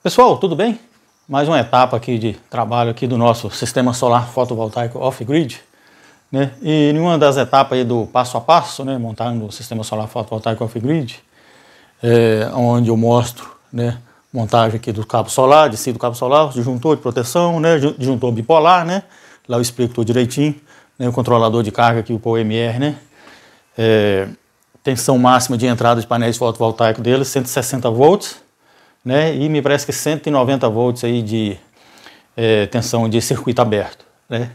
Pessoal, tudo bem? Mais uma etapa aqui de trabalho aqui do nosso sistema solar fotovoltaico off-grid, né? E em uma das etapas aí do passo a passo, né, montando o sistema solar fotovoltaico off-grid, onde eu mostro, né, montagem aqui do cabo solar, descido do cabo solar, disjuntor de proteção, né, disjuntor bipolar, né? Lá eu explico tudo direitinho, né, o controlador de carga aqui, o PowerMR, né? Tensão máxima de entrada de painéis fotovoltaicos deles, 160 volts. Né, e me parece que 190 volts aí de tensão de circuito aberto, né?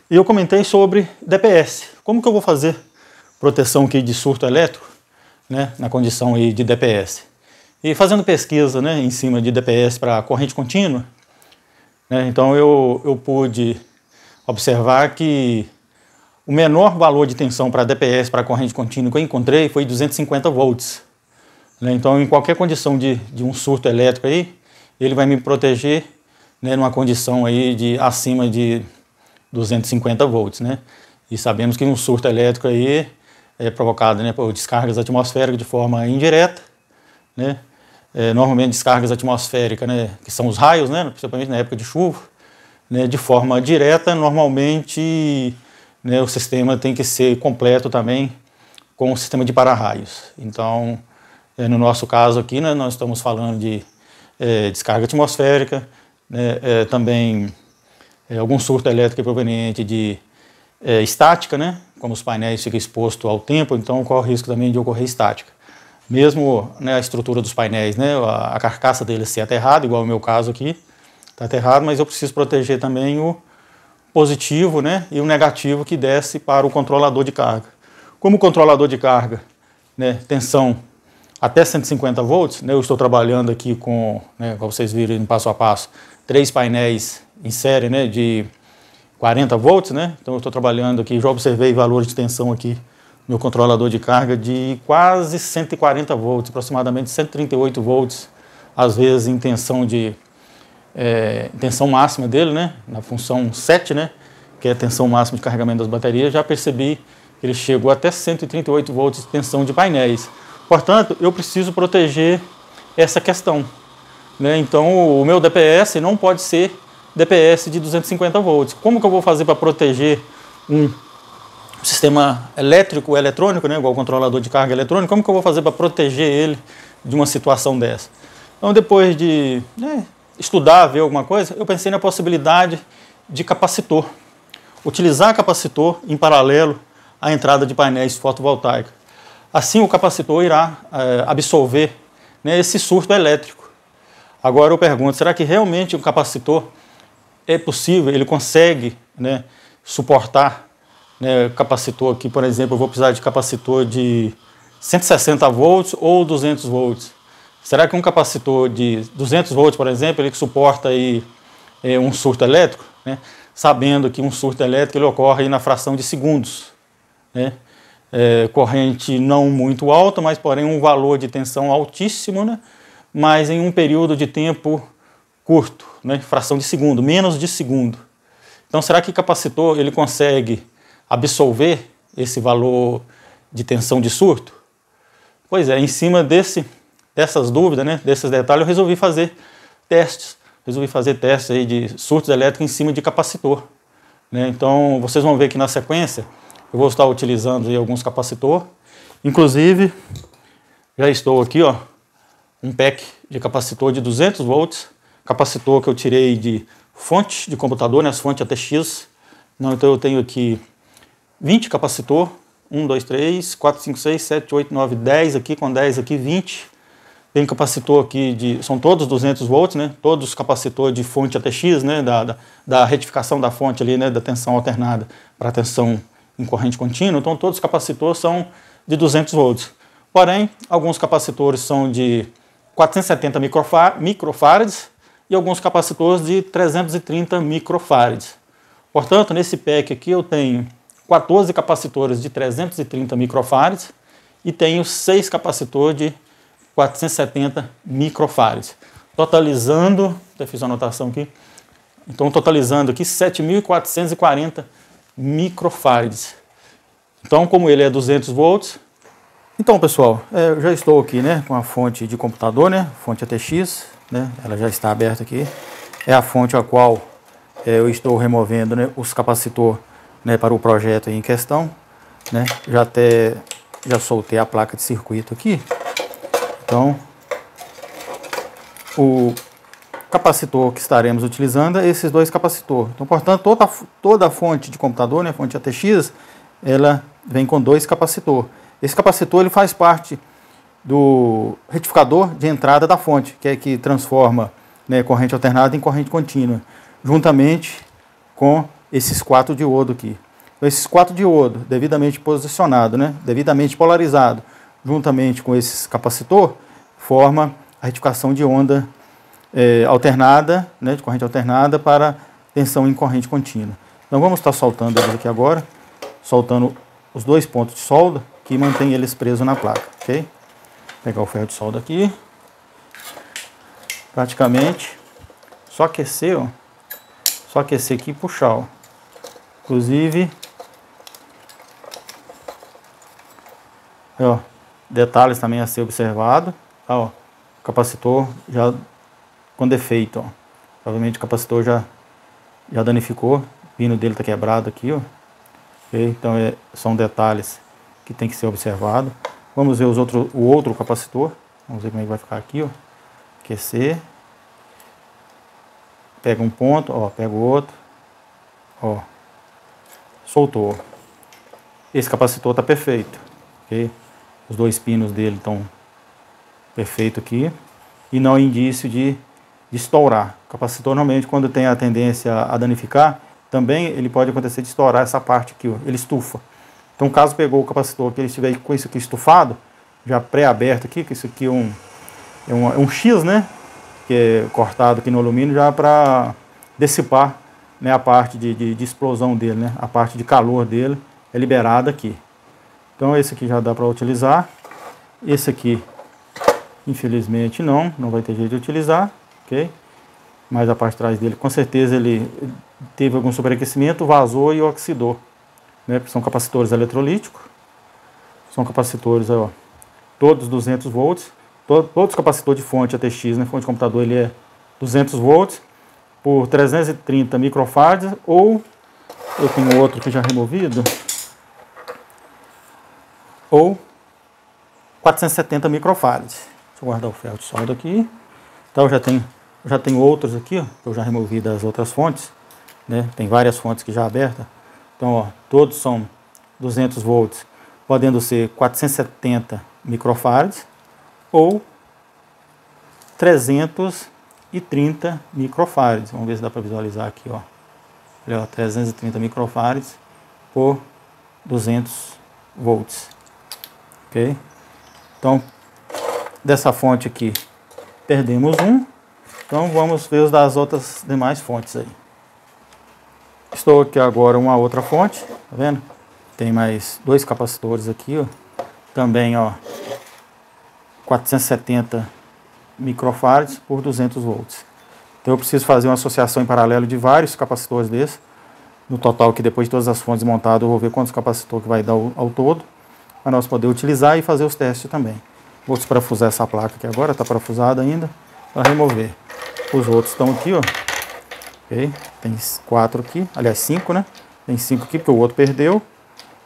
E eu comentei sobre DPS, como que eu vou fazer proteção aqui de surto elétrico, né, na condição aí de DPS. E fazendo pesquisa, né, em cima de DPS para corrente contínua, né, então eu pude observar que o menor valor de tensão para DPS para corrente contínua que eu encontrei foi 250 volts. Então, em qualquer condição de um surto elétrico aí, ele vai me proteger, né, numa condição aí de acima de 250 volts, né? E sabemos que um surto elétrico aí é provocado, né, por descargas atmosféricas de forma indireta, né? Normalmente descargas atmosféricas, né, que são os raios, né, principalmente na época de chuva, né, de forma direta, normalmente, né, o sistema tem que ser completo também com o sistema de para-raios. Então, no nosso caso aqui, né, nós estamos falando de descarga atmosférica, né, também algum surto elétrico proveniente de estática, né, como os painéis ficam expostos ao tempo, então corre o risco também de ocorrer estática. Mesmo, né, a estrutura dos painéis, né, a carcaça deles ser aterrada, igual o meu caso aqui, está aterrado, mas eu preciso proteger também o positivo, né, e o negativo que desce para o controlador de carga. Como o controlador de carga, né, tensão até 150 volts, né, eu estou trabalhando aqui com, né, como vocês viram no passo a passo, 3 painéis em série, né, de 40 volts, né, então eu estou trabalhando aqui, já observei valores de tensão aqui no meu controlador de carga de quase 140 volts, aproximadamente 138 volts, às vezes em tensão tensão máxima dele, né, na função 7, né, que é a tensão máxima de carregamento das baterias, já percebi que ele chegou até 138 volts de tensão de painéis. Portanto, eu preciso proteger essa questão, né? Então, o meu DPS não pode ser DPS de 250 volts. Como que eu vou fazer para proteger um sistema elétrico, eletrônico, né? Igual o controlador de carga eletrônico, como que eu vou fazer para proteger ele de uma situação dessa? Então, depois de, né, estudar, ver alguma coisa, eu pensei na possibilidade de capacitor. Utilizar capacitor em paralelo à entrada de painéis fotovoltaicos. Assim, o capacitor irá absorver, né, esse surto elétrico. Agora eu pergunto, será que realmente o capacitor é possível, ele consegue, né, suportar, né, capacitor aqui, por exemplo, eu vou precisar de capacitor de 160 volts ou 200 volts. Será que um capacitor de 200 volts, por exemplo, ele suporta aí, um surto elétrico, né, sabendo que um surto elétrico ele ocorre aí na fração de segundos, né? Corrente não muito alta, mas porém um valor de tensão altíssimo, né? Mas em um período de tempo curto, né? Fração de segundo, menos de segundo. Então, será que o capacitor ele consegue absorver esse valor de tensão de surto? Pois é, em cima dessas dúvidas, né? Desses detalhes, eu resolvi fazer testes. Resolvi fazer testes aí de surtos elétricos em cima de capacitor, né? Então, vocês vão ver que na sequência eu vou estar utilizando aí alguns capacitores. Inclusive, já estou aqui, ó, um pack de capacitor de 200 volts. Capacitor que eu tirei de fonte de computador, né, as fontes ATX. Então eu tenho aqui 20 capacitor. 1, 2, 3, 4, 5, 6, 7, 8, 9, 10 aqui, com 10 aqui, 20. Tem capacitor aqui, são todos 200 volts, né? Todos capacitor de fonte ATX, né? Da retificação da fonte ali, né? Da tensão alternada para tensão em corrente contínua, então todos os capacitores são de 200 volts. Porém, alguns capacitores são de 470 microfarads e alguns capacitores de 330 microfarads. Portanto, nesse pack aqui eu tenho 14 capacitores de 330 microfarads e tenho 6 capacitores de 470 microfarads. Totalizando, até fiz uma anotação aqui, então totalizando aqui 7.440 microfarads. Então, como ele é 200 volts, então pessoal, eu já estou aqui, né, com a fonte de computador, né, fonte ATX, né? Ela já está aberta aqui. É a fonte a qual eu estou removendo, né, os capacitor, né, para o projeto em questão, né? Já soltei a placa de circuito aqui. Então, o capacitor que estaremos utilizando é esses dois capacitores. Então, portanto, toda a fonte de computador, né, fonte ATX, ela vem com dois capacitores. Esse capacitor ele faz parte do retificador de entrada da fonte, que é que transforma, né, corrente alternada em corrente contínua, juntamente com esses 4 diodos aqui. Então, esses 4 diodos, devidamente posicionados, né, devidamente polarizados, juntamente com esses capacitor, forma a retificação de onda alternada, né, de corrente alternada para tensão em corrente contínua. Então vamos estar soltando eles aqui agora, soltando os 2 pontos de solda que mantém eles presos na placa, ok? Vou pegar o ferro de solda aqui, praticamente só aquecer, ó, só aquecer aqui e puxar, ó. Inclusive, ó, detalhes também a ser observado, ó, o capacitor já com defeito, ó. Provavelmente o capacitor já danificou, o pino dele está quebrado aqui, ó. Okay? Então são detalhes que tem que ser observado. Vamos ver o outro capacitor, vamos ver como é que vai ficar aqui, ó. Aquecer, pega um ponto, ó, pega o outro, ó, soltou. Esse capacitor está perfeito, ok? Os 2 pinos dele estão perfeitos aqui e não há indício de estourar. O capacitor normalmente quando tem a tendência a danificar, também ele pode acontecer de estourar essa parte aqui, ó, ele estufa. Então caso pegou o capacitor que ele estiver com isso aqui estufado, já pré-aberto aqui, que isso aqui é um X, né, que é cortado aqui no alumínio já para dissipar, né, a parte de explosão dele, né, a parte de calor dele é liberada aqui. Então esse aqui já dá para utilizar. Esse aqui, infelizmente não vai ter jeito de utilizar, ok? Mas a parte de trás dele, com certeza ele teve algum superaquecimento, vazou e oxidou, né? Porque são capacitores eletrolíticos, são capacitores, ó, todos 200 volts, todos os capacitores de fonte ATX, né? Fonte de computador, ele é 200 volts por 330 microfarads, ou eu tenho outro que já removido, ou 470 microfarads. Deixa eu guardar o ferro de solda aqui. Então eu já tenho outros aqui, ó, que eu já removi das outras fontes, né? Tem várias fontes que já abertas. Então, ó, todos são 200 volts, podendo ser 470 microfarads ou 330 microfarads. Vamos ver se dá para visualizar aqui, ó. Olha, ó, 330 microfarads por 200 volts. Ok? Então, dessa fonte aqui, perdemos um. Então, vamos ver os das outras demais fontes aí. Estou aqui agora uma outra fonte, tá vendo? Tem mais 2 capacitores aqui, ó. Também, ó, 470 microfarads por 200 volts. Então, eu preciso fazer uma associação em paralelo de vários capacitores desses. No total, que depois de todas as fontes montadas, eu vou ver quantos capacitores que vai dar ao todo, para nós poder utilizar e fazer os testes também. Vou desparafusar essa placa aqui agora, está parafusada ainda, para remover. Os outros estão aqui, ó. Okay. Tem 4 aqui, aliás 5, né? Tem 5 aqui porque o outro perdeu,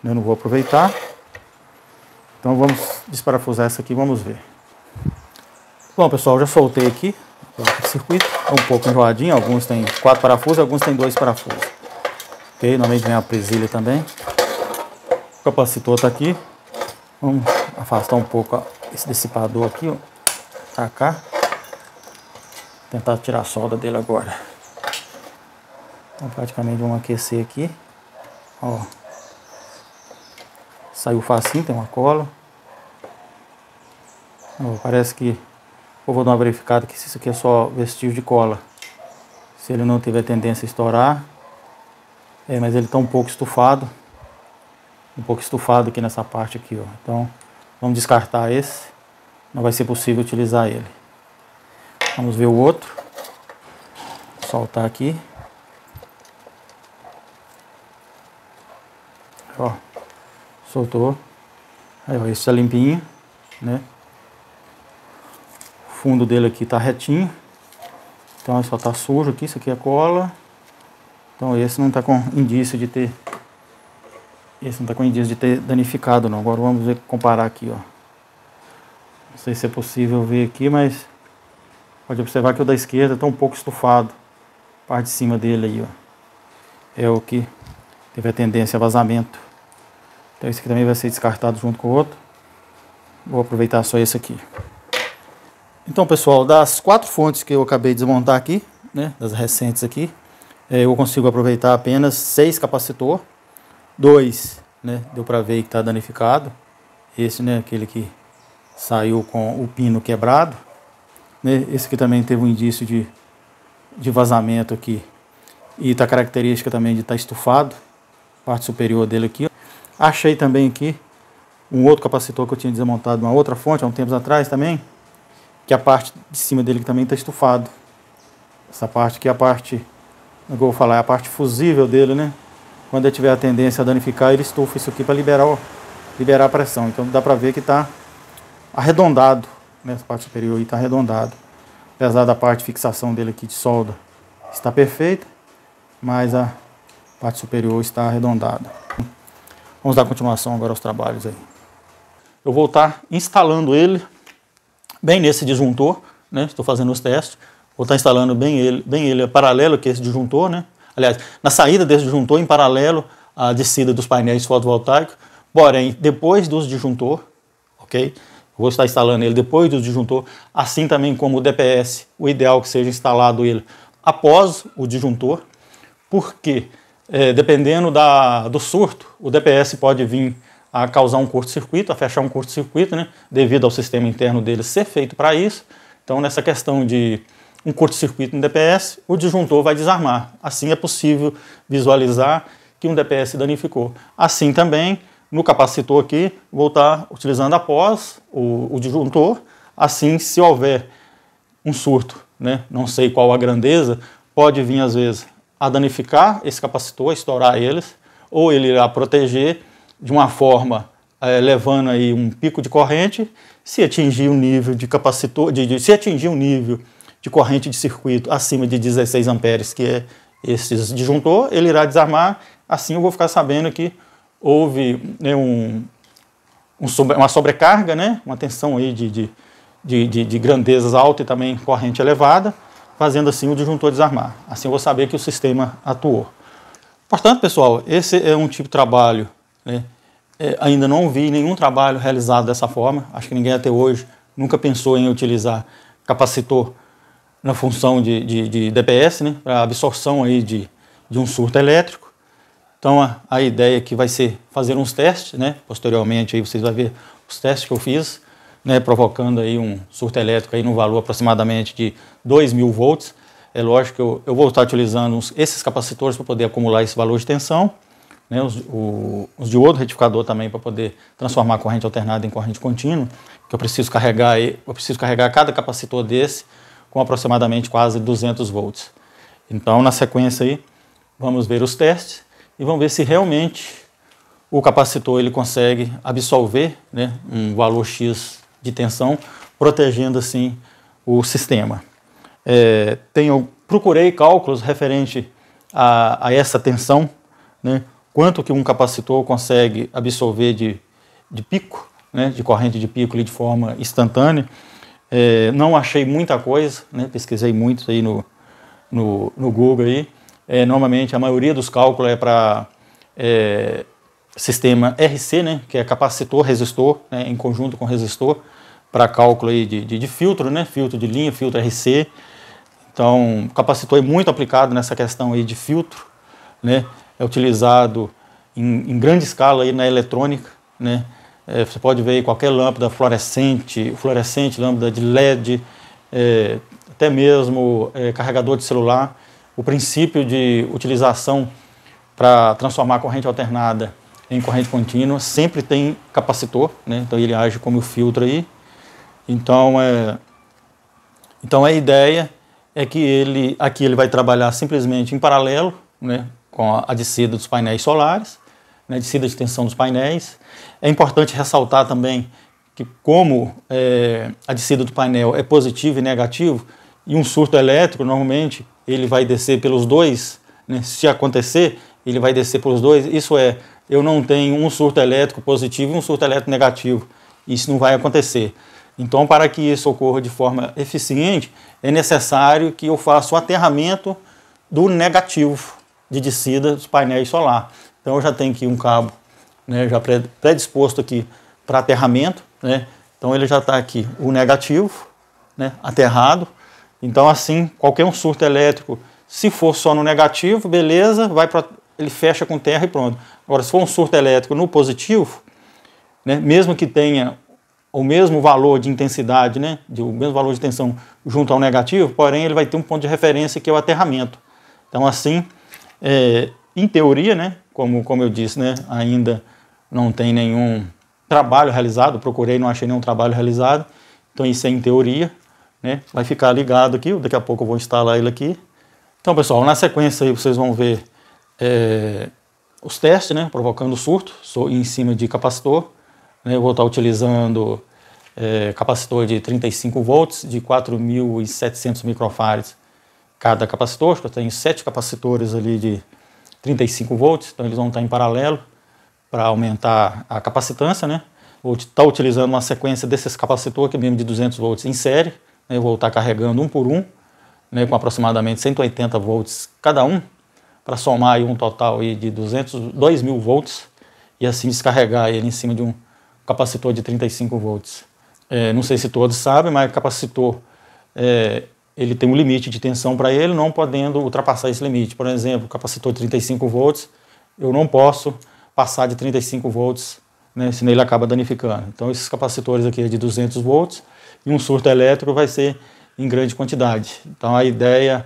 eu não vou aproveitar. Então vamos desparafusar essa aqui, vamos ver. Bom, pessoal, já soltei aqui o circuito, é um pouco enjoadinho, alguns tem 4 parafusos, alguns tem 2 parafusos. Ok, normalmente vem a presilha também. O capacitor está aqui. Vamos afastar um pouco esse dissipador aqui, ó, pra cá. Tentar tirar a solda dele agora. Então praticamente vamos aquecer aqui. Ó. Saiu facinho, tem uma cola. Ó, parece que eu vou dar uma verificada que se isso aqui é só vestígio de cola. Se ele não tiver tendência a estourar. Mas ele está um pouco estufado. Um pouco estufado aqui nessa parte aqui, ó. Então vamos descartar esse. Não vai ser possível utilizar ele. Vamos ver o outro. Vou soltar aqui. Ó, soltou. Aí, ó, esse está limpinho, né? O fundo dele aqui está retinho, Então só está sujo aqui, isso aqui é cola. Então esse não está com indício de ter... Esse não está com indício de ter danificado não. Agora vamos ver, comparar aqui, ó. Não sei se é possível ver aqui, mas pode observar que o da esquerda está um pouco estufado. A parte de cima dele aí, ó, é o que teve a tendência a vazamento. Então esse aqui também vai ser descartado junto com o outro. Vou aproveitar só esse aqui. Então, pessoal, das 4 fontes que eu acabei de desmontar aqui, né, das recentes aqui, eu consigo aproveitar apenas 6 capacitor. 2, né, deu para ver que está danificado. Esse, né, aquele que saiu com o pino quebrado. Né, esse aqui também teve um indício de vazamento aqui. E está característica também de estar estufado. Parte superior dele aqui. Achei também aqui um outro capacitor que eu tinha desmontado de uma outra fonte há um tempo atrás também, que a parte de cima dele que também está estufado. Essa parte aqui é a parte, como eu vou falar, é a parte fusível dele, né? Quando ele tiver a tendência a danificar, ele estufa isso aqui para liberar a pressão. Então dá para ver que está arredondado, né? Essa parte superior aí está arredondado. Apesar da parte de fixação dele aqui de solda está perfeita, mas a parte superior está arredondada. Vamos dar continuação agora aos trabalhos aí. Eu vou estar instalando ele bem nesse disjuntor, né? Estou fazendo os testes. Vou estar instalando bem ele paralelo que esse disjuntor, né? Aliás, na saída desse disjuntor, em paralelo à descida dos painéis fotovoltaicos. Porém, depois dos disjuntor, ok? Vou estar instalando ele depois do disjuntor, assim também como o DPS. O ideal é que seja instalado ele após o disjuntor, porque dependendo do surto, o DPS pode vir a causar um curto-circuito, a fechar um curto-circuito, né, devido ao sistema interno dele ser feito para isso. Então, nessa questão de um curto-circuito no DPS, o disjuntor vai desarmar. Assim é possível visualizar que um DPS danificou. Assim também, no capacitor aqui, vou estar utilizando após o disjuntor. Assim, se houver um surto, né, não sei qual a grandeza, pode vir às vezes a danificar esse capacitor, a estourar eles, ou ele irá proteger de uma forma levando aí um pico de corrente. Se atingir um nível de capacitor, se atingir um nível de corrente de circuito acima de 16 amperes, que é esse disjuntor, ele irá desarmar. Assim eu vou ficar sabendo que houve, né, uma sobrecarga, né, uma tensão aí de grandezas altas e também corrente elevada, fazendo assim o disjuntor desarmar. Assim eu vou saber que o sistema atuou. Portanto, pessoal, esse é um tipo de trabalho, né, ainda não vi nenhum trabalho realizado dessa forma. Acho que ninguém até hoje nunca pensou em utilizar capacitor na função de DPS, né, para absorção aí de um surto elétrico. Então a ideia aqui vai ser fazer uns testes, né, posteriormente aí vocês vão ver os testes que eu fiz, né, provocando aí um surto elétrico aí no valor aproximadamente de 2.000 volts. É lógico que eu vou estar utilizando esses capacitores para poder acumular esse valor de tensão, né, os diodo retificador também para poder transformar a corrente alternada em corrente contínua, que eu preciso carregar cada capacitor desse com aproximadamente quase 200 volts. Então, na sequência aí, vamos ver os testes e vamos ver se realmente o capacitor ele consegue absorver, né, um valor X de tensão, protegendo assim o sistema. Eu procurei cálculos referente a essa tensão, né, quanto que um capacitor consegue absorver de pico, né, de corrente de pico ali de forma instantânea. Não achei muita coisa, né, pesquisei muito aí no Google aí. Normalmente a maioria dos cálculos é para sistema RC, né, que é capacitor resistor, né, em conjunto com resistor, para cálculo aí de filtro, né, filtro de linha, filtro RC. Então, o capacitor é muito aplicado nessa questão aí de filtro, né, é utilizado em grande escala aí na eletrônica, né. Você pode ver aí qualquer lâmpada fluorescente, lâmpada de LED, até mesmo carregador de celular. O princípio de utilização para transformar a corrente alternada em corrente contínua sempre tem capacitor, né? Então ele age como filtro aí. Então a ideia é que aqui ele vai trabalhar simplesmente em paralelo, né, com a descida dos painéis solares, né, descida de tensão dos painéis. É importante ressaltar também que como a descida do painel é positivo e negativo, E um surto elétrico, normalmente, ele vai descer pelos dois, né? Se acontecer, ele vai descer pelos dois. Isso é, eu não tenho um surto elétrico positivo e um surto elétrico negativo. Isso não vai acontecer. Então, para que isso ocorra de forma eficiente, é necessário que eu faça o aterramento do negativo de descida dos painéis solar. Então, eu já tenho aqui um cabo, né, já predisposto aqui para aterramento, né? Então, ele já está aqui o negativo, né, aterrado. Então, assim, qualquer um surto elétrico, se for só no negativo, beleza, ele fecha com terra e pronto. Agora, se for um surto elétrico no positivo, né, mesmo que tenha o mesmo valor de intensidade, né, o mesmo valor de tensão junto ao negativo, porém ele vai ter um ponto de referência que é o aterramento. Então, assim, em teoria, né, como eu disse, né, ainda não tem nenhum trabalho realizado, procurei, não achei nenhum trabalho realizado, então isso é em teoria, né, vai ficar ligado aqui, daqui a pouco eu vou instalar ele aqui. Então, pessoal, na sequência aí vocês vão ver os testes, né, provocando surto, em cima de capacitor. Eu vou estar utilizando capacitor de 35 volts, de 4.700 microfarads cada capacitor. Eu tenho 7 capacitores ali de 35 volts, então eles vão estar em paralelo para aumentar a capacitância, né? Vou estar utilizando uma sequência desses capacitores aqui mesmo de 200 volts em série, né? Eu vou estar carregando um por um, né, com aproximadamente 180 volts cada um, para somar aí um total aí de 2.000 volts e assim descarregar ele em cima de um capacitor de 35 volts. Não sei se todos sabem, mas capacitor ele tem um limite de tensão para ele, não podendo ultrapassar esse limite. Por exemplo, capacitor de 35 volts, eu não posso passar de 35 volts, né, senão ele acaba danificando. Então esses capacitores aqui é de 200 volts e um surto elétrico vai ser em grande quantidade. Então a ideia,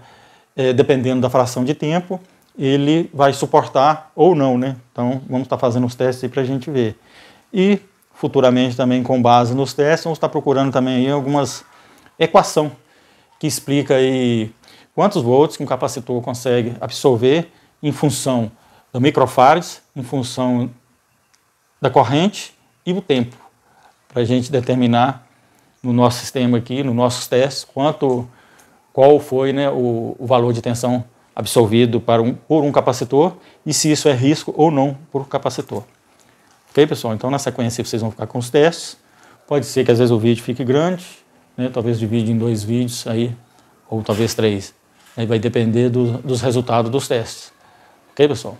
dependendo da fração de tempo, ele vai suportar ou não, né? Então vamos estar fazendo os testes aí para a gente ver. E futuramente também com base nos testes, vamos estar procurando também aí algumas equação que explica aí quantos volts que um capacitor consegue absorver em função do microfarads, em função da corrente e o tempo, para a gente determinar no nosso sistema aqui, nos nossos testes, qual foi, né, o valor de tensão absorvido por um capacitor e se isso é risco ou não por capacitor. Ok, pessoal? Então, na sequência, vocês vão ficar com os testes. Pode ser que às vezes o vídeo fique grande, né? Talvez divide em 2 vídeos aí, ou talvez 3. Aí vai depender dos resultados dos testes. Ok, pessoal?